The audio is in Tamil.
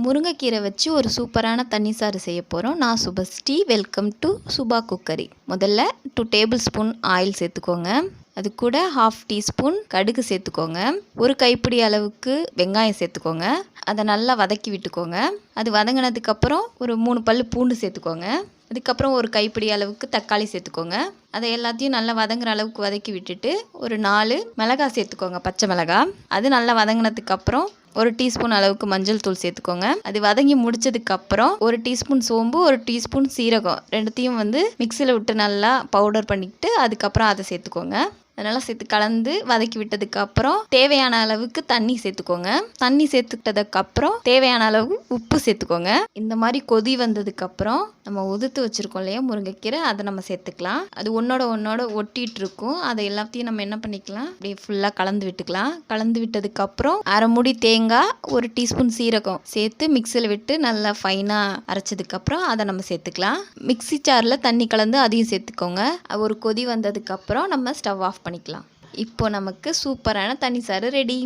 முருங்கைக்கீரை வச்சு ஒரு சூப்பரான தண்ணி சாறு செய்ய போகிறோம். நான் Subhashree. Welcome to Subha cookery. முதல்ல 2 டேபிள் ஸ்பூன் ஆயில் சேர்த்துக்கோங்க. அது கூட 1/2 டீஸ்பூன் கடுகு சேர்த்துக்கோங்க. ஒரு கைப்பிடி அளவுக்கு வெங்காயம் சேர்த்துக்கோங்க. அதை நல்லா வதக்கி விட்டுக்கோங்க. அது வதங்கினதுக்கப்புறம் ஒரு 3 பல் பூண்டு சேர்த்துக்கோங்க. அதுக்கப்புறம் ஒரு கைப்பிடி அளவுக்கு தக்காளி சேர்த்துக்கோங்க. அதை எல்லாத்தையும் நல்லா வதங்குற அளவுக்கு வதக்கி விட்டுட்டு ஒரு 4 மிளகாய் சேர்த்துக்கோங்க, பச்சை மிளகாய். அது நல்லா வதங்கினதுக்கப்புறம் ஒரு டீஸ்பூன் அளவுக்கு மஞ்சள் தூள் சேர்த்துக்கோங்க. அது வதங்கி முடிச்சதுக்கப்புறம் ஒரு டீஸ்பூன் சோம்பு, ஒரு டீஸ்பூன் சீரகம் ரெண்டுத்தையும் மிக்சியில் விட்டு நல்லா பவுடர் பண்ணிக்கிட்டு அதுக்கப்புறம் அதை சேர்த்துக்கோங்க. அதனால் சேர்த்து கலந்து வதக்கி விட்டதுக்கப்புறம் தேவையான அளவுக்கு தண்ணி சேர்த்துக்கோங்க. தண்ணி சேர்த்துக்கிட்டதுக்கப்புறம் தேவையான அளவு உப்பு சேர்த்துக்கோங்க. இந்த மாதிரி கொதி வந்ததுக்கப்புறம் நம்ம உதுத்து வச்சுருக்கோம் இல்லையா முருங்கைக்கீரை, அதை நம்ம சேர்த்துக்கலாம். அது ஒன்றோட ஒட்டிகிட்டு இருக்கும். அதை எல்லாத்தையும் நம்ம என்ன பண்ணிக்கலாம், அப்படியே ஃபுல்லாக கலந்து விட்டுக்கலாம். கலந்து விட்டதுக்கப்புறம் அரை மூடி தேங்காய், ஒரு டீஸ்பூன் சீரகம் சேர்த்து மிக்சியில் விட்டு நல்லா ஃபைனாக அரைச்சதுக்கப்புறம் அதை நம்ம சேர்த்துக்கலாம். மிக்சி ஜாரில் தண்ணி கலந்து அதையும் சேர்த்துக்கோங்க. ஒரு கொதி வந்ததுக்கப்புறம் நம்ம ஸ்டவ் ஆஃப் பண்ணிக்கலாம். இப்போ நமக்கு சூப்பரான தண்ணி சாறு ரெடி.